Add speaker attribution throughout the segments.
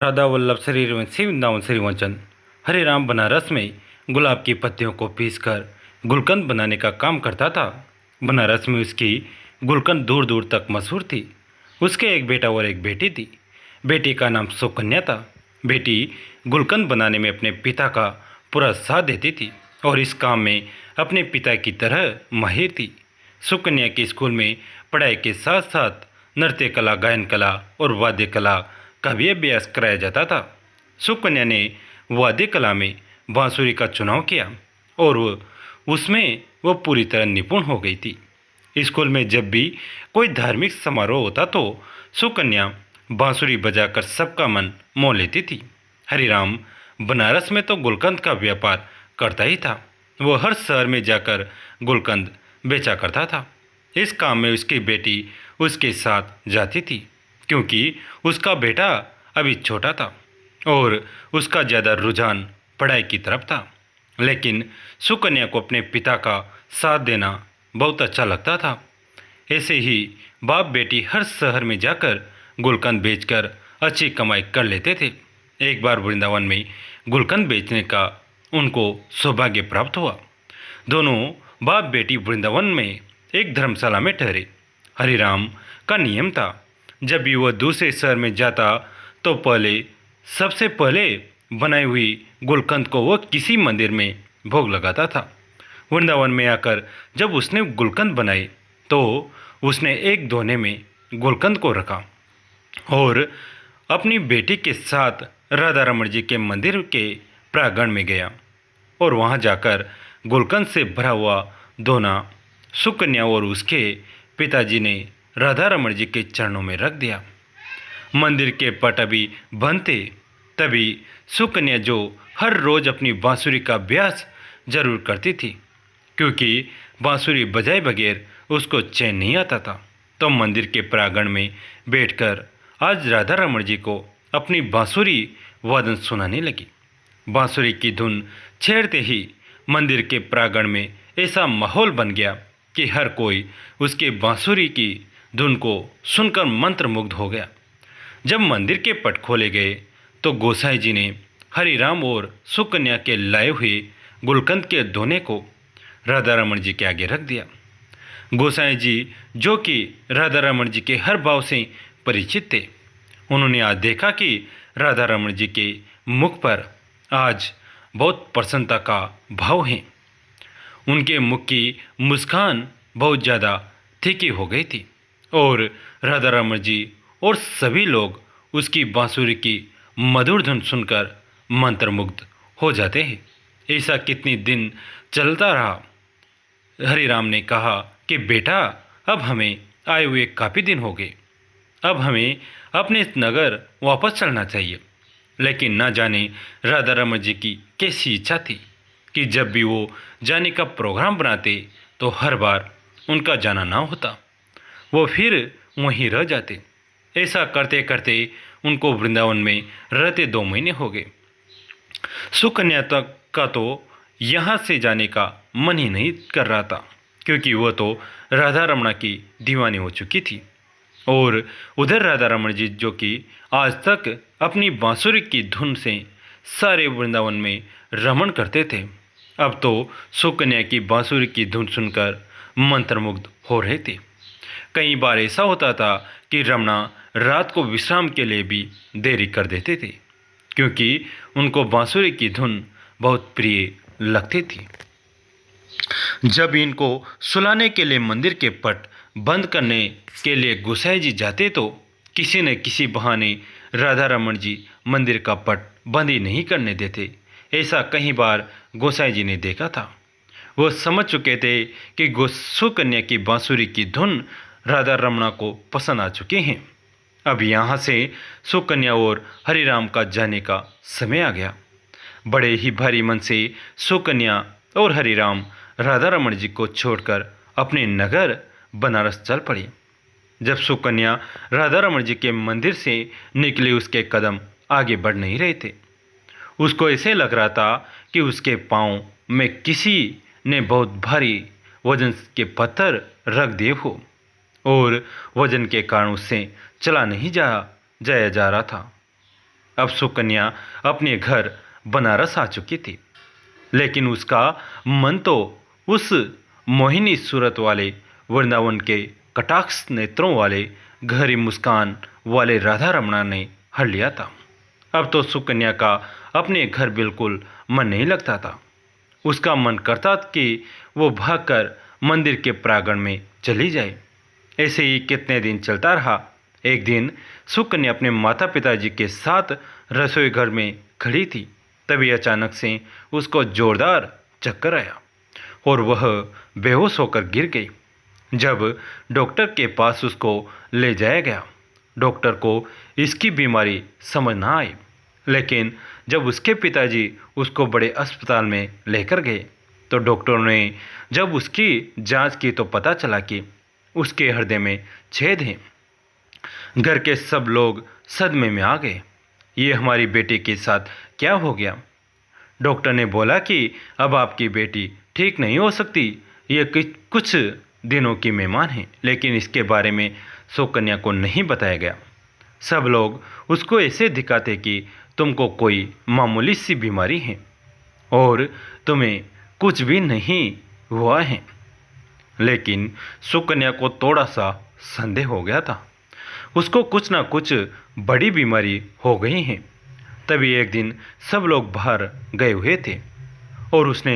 Speaker 1: राधा वल्लभ श्री रघुवंशी वृंदावन श्री वंचन। हरे राम बनारस में गुलाब की पत्तियों को पीसकर गुलकंद बनाने का काम करता था। बनारस में उसकी गुलकंद दूर दूर तक मशहूर थी। उसके एक बेटा और एक बेटी थी। बेटी का नाम सुकन्या था। बेटी गुलकंद बनाने में अपने पिता का पूरा साथ देती थी और इस काम में अपने पिता की तरह माहिर थी। सुकन्या के स्कूल में पढ़ाई के साथ साथ नृत्य कला, गायन कला और वाद्य कला का भी अभ्यास कराया जाता था। सुकन्या ने वाद्य कला में बांसुरी का चुनाव किया और उसमें वह पूरी तरह निपुण हो गई थी। स्कूल में जब भी कोई धार्मिक समारोह होता तो सुकन्या बांसुरी बजाकर सबका मन मोह लेती थी। हरिराम बनारस में तो गुलकंद का व्यापार करता ही था। वह हर शहर में जाकर गुलकंद बेचा करता था। इस काम में उसकी बेटी उसके साथ जाती थी क्योंकि उसका बेटा अभी छोटा था और उसका ज़्यादा रुझान पढ़ाई की तरफ था। लेकिन सुकन्या को अपने पिता का साथ देना बहुत अच्छा लगता था। ऐसे ही बाप बेटी हर शहर में जाकर गुलकंद बेचकर अच्छी कमाई कर लेते थे। एक बार वृंदावन में गुलकंद बेचने का उनको सौभाग्य प्राप्त हुआ। दोनों बाप बेटी वृंदावन में एक धर्मशाला में ठहरे। हरिराम का नियम था, जब भी वह दूसरे शहर में जाता तो सबसे पहले बनाई हुई गुलकंद को वह किसी मंदिर में भोग लगाता था। वृंदावन में आकर जब उसने गुलकंद बनाए तो उसने एक दोने में गुलकंद को रखा और अपनी बेटी के साथ राधा रमण जी के मंदिर के प्रांगण में गया और वहां जाकर गुलकंद से भरा हुआ दोना सुकन्या और उसके पिताजी ने राधा रमण जी के चरणों में रख दिया। मंदिर के पट अभी बंद थे, तभी सुकन्या जो हर रोज अपनी बांसुरी का अभ्यास जरूर करती थी क्योंकि बांसुरी बजाए बगैर उसको चैन नहीं आता था, तो मंदिर के प्रांगण में बैठकर आज राधा रमण जी को अपनी बांसुरी वादन सुनाने लगी। बांसुरी की धुन छेड़ते ही मंदिर के प्रांगण में ऐसा माहौल बन गया कि हर कोई उसके बांसुरी की धुन को सुनकर मंत्रमुग्ध हो गया। जब मंदिर के पट खोले गए तो गोसाई जी ने हरिराम और सुकन्या के लाए हुए गुलकंद के दोने को राधा रमण जी के आगे रख दिया। गोसाई जी जो कि राधा रमण जी के हर भाव से परिचित थे, उन्होंने आज देखा कि राधा रमण जी के मुख पर आज बहुत प्रसन्नता का भाव है। उनके मुख की मुस्कान बहुत ज़्यादा तीखी हो गई थी और राधा रमण जी और सभी लोग उसकी बांसुरी की मधुर धुन सुनकर मंत्रमुग्ध हो जाते हैं। ऐसा कितने दिन चलता रहा। हरिराम ने कहा कि बेटा, अब हमें आए हुए काफ़ी दिन हो गए, अब हमें अपने नगर वापस चलना चाहिए। लेकिन न जाने राधा रमण जी की कैसी इच्छा थी कि जब भी वो जाने का प्रोग्राम बनाते तो हर बार उनका जाना ना होता, वो फिर वहीं रह जाते। ऐसा करते करते उनको वृंदावन में रहते 2 महीने हो गए। सुकन्या तक का तो यहाँ से जाने का मन ही नहीं कर रहा था क्योंकि वह तो राधा रमणा की दीवानी हो चुकी थी और उधर राधा रमण जी जो कि आज तक अपनी बांसुरी की धुन से सारे वृंदावन में रमण करते थे, अब तो सुकन्या की बांसुरी की धुन सुनकर मंत्रमुग्ध हो रहे थे। कई बार ऐसा होता था कि रमणा रात को विश्राम के लिए भी देरी कर देते थे क्योंकि उनको बांसुरी की धुन बहुत प्रिय लगती थी। जब इनको सुलाने के लिए मंदिर के पट बंद करने के लिए गोसाई जी जाते तो किसी न किसी बहाने राधा रमण जी मंदिर का पट बंद ही नहीं करने देते। ऐसा कई बार गोसाई जी ने देखा था। वो समझ चुके थे कि सुकन्या की बांसुरी की धुन राधा रमणा को पसंद आ चुके हैं। अब यहाँ से सुकन्या और हरिराम का जाने का समय आ गया। बड़े ही भारी मन से सुकन्या और हरिराम राधा रमण जी को छोड़कर अपने नगर बनारस चल पड़ी। जब सुकन्या राधा रमण जी के मंदिर से निकले उसके कदम आगे बढ़ नहीं रहे थे। उसको ऐसे लग रहा था कि उसके पाँव में किसी ने बहुत भारी वजन के पत्थर रख दिए हो और वजन के कारण उससे चला नहीं जाया जा रहा था। अब सुकन्या अपने घर बनारस आ चुकी थी, लेकिन उसका मन तो उस मोहिनी सूरत वाले वृंदावन के कटाक्ष नेत्रों वाले गहरी मुस्कान वाले राधा रमणा ने हर लिया था। अब तो सुकन्या का अपने घर बिल्कुल मन नहीं लगता था। उसका मन करता कि वो भागकर मंदिर के प्रांगण में चली जाए। ऐसे ही कितने दिन चलता रहा। एक दिन सुकन्या अपने माता पिताजी के साथ रसोई घर में खड़ी थी। तभी अचानक से उसको जोरदार चक्कर आया और वह बेहोश होकर गिर गई। जब डॉक्टर के पास उसको ले जाया गया, डॉक्टर को इसकी बीमारी समझ ना आई, लेकिन जब उसके पिताजी उसको बड़े अस्पताल में लेकर गए तो डॉक्टरों ने जब उसकी जांच की तो पता चला कि उसके हृदय में छेद है। घर के सब लोग सदमे में आ गए। ये हमारी बेटी के साथ क्या हो गया? डॉक्टर ने बोला कि अब आपकी बेटी ठीक नहीं हो सकती। ये कुछ दिनों की मेहमान है, लेकिन इसके बारे में सुकन्या को नहीं बताया गया। सब लोग उसको ऐसे दिखाते कि तुमको कोई मामूली सी बीमारी है और तुम्हें कुछ भी नहीं हुआ है। लेकिन सुकन्या को थोड़ा सा संदेह हो गया था। उसको कुछ ना कुछ बड़ी बीमारी हो गई है। तभी एक दिन सब लोग बाहर गए हुए थे और उसने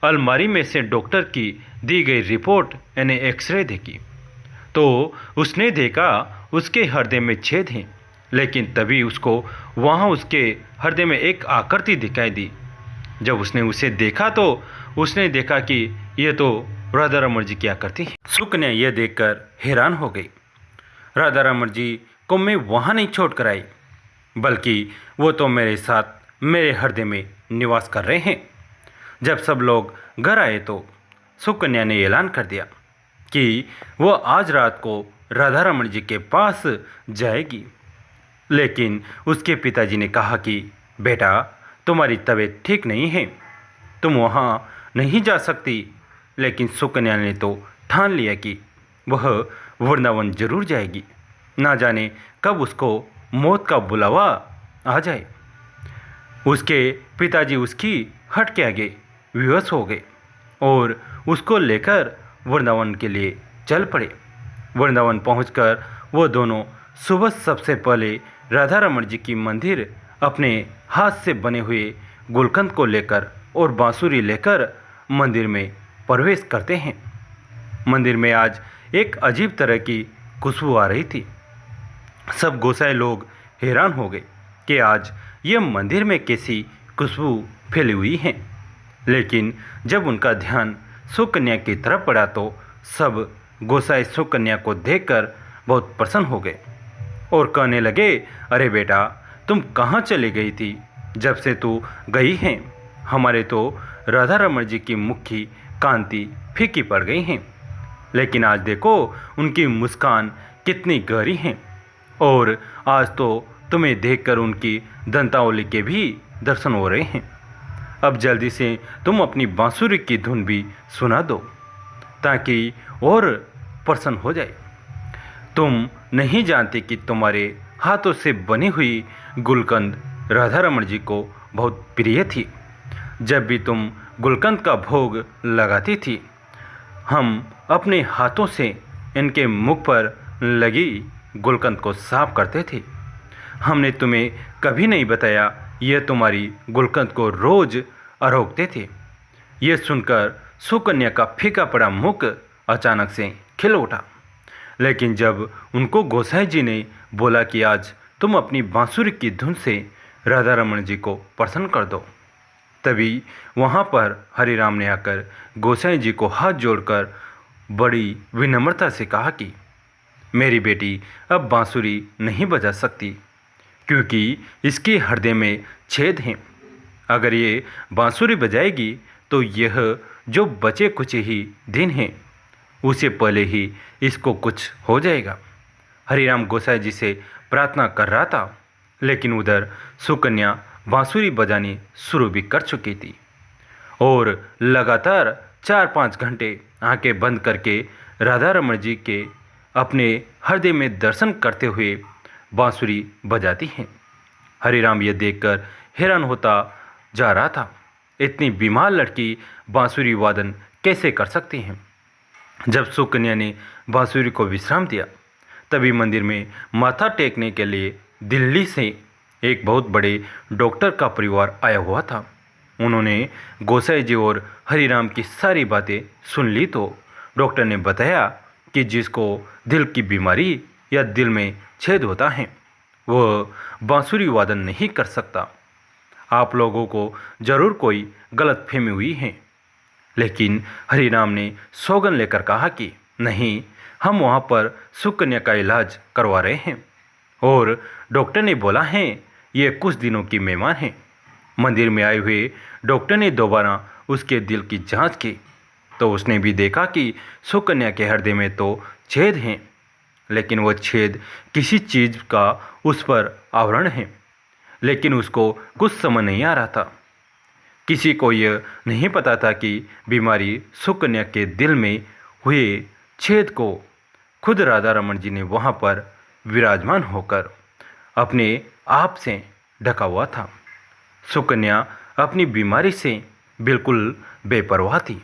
Speaker 1: अलमारी में से डॉक्टर की दी गई रिपोर्ट यानी एक्सरे देखी तो उसने देखा उसके हृदय में छेद है। लेकिन तभी उसको वहाँ उसके हृदय में एक आकृति दिखाई दी। जब उसने उसे देखा तो उसने देखा कि यह तो राधा रमण जी की आकृति है। सुकन्या यह देखकर हैरान हो गई। राधा रमण जी को मैं वहाँ नहीं छोड़ कर आई, बल्कि वो तो मेरे साथ मेरे हृदय में निवास कर रहे हैं। जब सब लोग घर आए तो सुकन्या ने ऐलान कर दिया कि वो आज रात को राधा रमण जी के पास जाएगी। लेकिन उसके पिताजी ने कहा कि बेटा, तुम्हारी तबीयत ठीक नहीं है, तुम वहाँ नहीं जा सकती। लेकिन सुकन्या ने तो ठान लिया कि वह वृंदावन जरूर जाएगी। ना जाने कब उसको मौत का बुलावा आ जाए। उसके पिताजी उसकी हट के आगे विवश हो गए और उसको लेकर वृंदावन के लिए चल पड़े। वृंदावन पहुंचकर वो दोनों सुबह सबसे पहले राधा रमण जी की मंदिर अपने हाथ से बने हुए गुलकंद को लेकर और बांसुरी लेकर मंदिर में प्रवेश करते हैं। मंदिर में आज एक अजीब तरह की खुशबू आ रही थी। सब गोसाई लोग हैरान हो गए कि आज ये मंदिर में कैसी खुशबू फैली हुई है। लेकिन जब उनका ध्यान सुकन्या की तरफ पड़ा तो सब गोसाई सुकन्या को देखकर बहुत प्रसन्न हो गए और कहने लगे, अरे बेटा, तुम कहाँ चली गई थी? जब से तू गई है हमारे तो राधा रमण जी की मुख की कांति फीकी पड़ गई हैं। लेकिन आज देखो उनकी मुस्कान कितनी गहरी है और आज तो तुम्हें देखकर उनकी दंतावली के भी दर्शन हो रहे हैं। अब जल्दी से तुम अपनी बांसुरी की धुन भी सुना दो ताकि और प्रसन्न हो जाए। तुम नहीं जानते कि तुम्हारे हाथों से बनी हुई गुलकंद राधा रमण जी को बहुत प्रिय थी। जब भी तुम गुलकंद का भोग लगाती थी, हम अपने हाथों से इनके मुख पर लगी गुलकंद को साफ करते थे। हमने तुम्हें कभी नहीं बताया यह तुम्हारी गुलकंद को रोज आरोगते थे। यह सुनकर सुकन्या का फीका पड़ा मुख अचानक से खिल उठा। लेकिन जब उनको गोसाई जी ने बोला कि आज तुम अपनी बांसुरी की धुन से राधा रमण जी को प्रसन्न कर दो, तभी वहाँ पर हरिराम ने आकर गोसाई जी को हाथ जोड़कर बड़ी विनम्रता से कहा कि मेरी बेटी अब बांसुरी नहीं बजा सकती क्योंकि इसके हृदय में छेद हैं। अगर ये बांसुरी बजाएगी तो यह जो बचे कुछ ही दिन हैं उससे पहले ही इसको कुछ हो जाएगा। हरिराम गोसाई जी से प्रार्थना कर रहा था, लेकिन उधर सुकन्या बांसुरी बजानी शुरू भी कर चुकी थी और लगातार 4-5 घंटे आंखें बंद करके राधा रमण जी के अपने हृदय में दर्शन करते हुए बांसुरी बजाती हैं। हरिराम यह देखकर हैरान होता जा रहा था। इतनी बीमार लड़की बांसुरी वादन कैसे कर सकती है। जब सुकन्या ने बांसुरी को विश्राम दिया, तभी मंदिर में माथा टेकने के लिए दिल्ली से एक बहुत बड़े डॉक्टर का परिवार आया हुआ था। उन्होंने गोसाई जी और हरिराम की सारी बातें सुन ली तो डॉक्टर ने बताया कि जिसको दिल की बीमारी या दिल में छेद होता है वह बांसुरी वादन नहीं कर सकता। आप लोगों को ज़रूर कोई गलतफहमी हुई है। लेकिन हरिराम ने सौगन लेकर कहा कि नहीं, हम वहाँ पर सुकन्या का इलाज करवा रहे हैं और डॉक्टर ने बोला है ये कुछ दिनों की मेहमान है। मंदिर में आए हुए डॉक्टर ने दोबारा उसके दिल की जांच की तो उसने भी देखा कि सुकन्या के हृदय में तो छेद हैं, लेकिन वह छेद किसी चीज़ का उस पर आवरण है। लेकिन उसको कुछ समझ नहीं आ रहा था। किसी को यह नहीं पता था कि बीमारी सुकन्या के दिल में हुए छेद को खुद राधा रमन जी ने वहाँ पर विराजमान होकर अपने आप से ढका हुआ था। सुकन्या अपनी बीमारी से बिल्कुल बेपरवाह थी,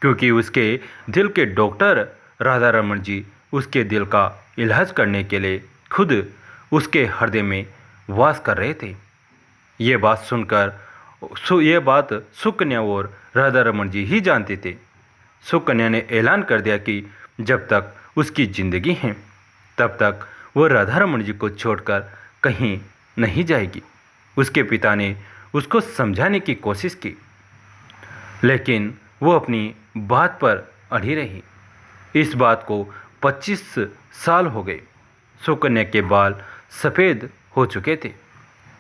Speaker 1: क्योंकि उसके दिल के डॉक्टर राधा रमन जी उसके दिल का इलाज करने के लिए खुद उसके हृदय में वास कर रहे थे। ये बात सुकन्या और राधा रमन जी ही जानते थे। सुकन्या ने ऐलान कर दिया कि जब तक उसकी ज़िंदगी है तब तक वह राधा रमन जी को छोड़कर कहीं नहीं जाएगी। उसके पिता ने उसको समझाने की कोशिश की, लेकिन वो अपनी बात पर अड़ी रही। इस बात को 25 साल हो गए। सुकन्या के बाल सफ़ेद हो चुके थे,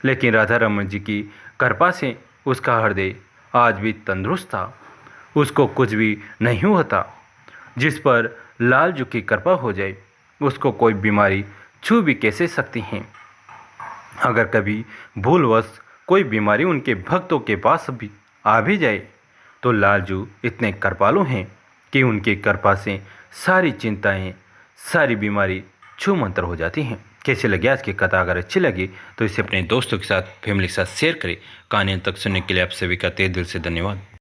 Speaker 1: लेकिन राधा रमन जी की कृपा से उसका हृदय आज भी तंदुरुस्त था। उसको कुछ भी नहीं होता। जिस पर लालजू की कृपा हो जाए उसको कोई बीमारी छू भी कैसे सकती हैं। अगर कभी भूलवश कोई बीमारी उनके भक्तों के पास भी आ भी जाए तो लालजू इतने कृपालु हैं कि उनकी कृपा से सारी चिंताएं, सारी बीमारी छू मंतर हो जाती हैं। कैसे लगी आज की कथा? अगर अच्छी लगी तो इसे अपने दोस्तों के साथ, फैमिली के साथ शेयर करें। कहानी तक सुनने के लिए आप सभी का तहे दिल से धन्यवाद।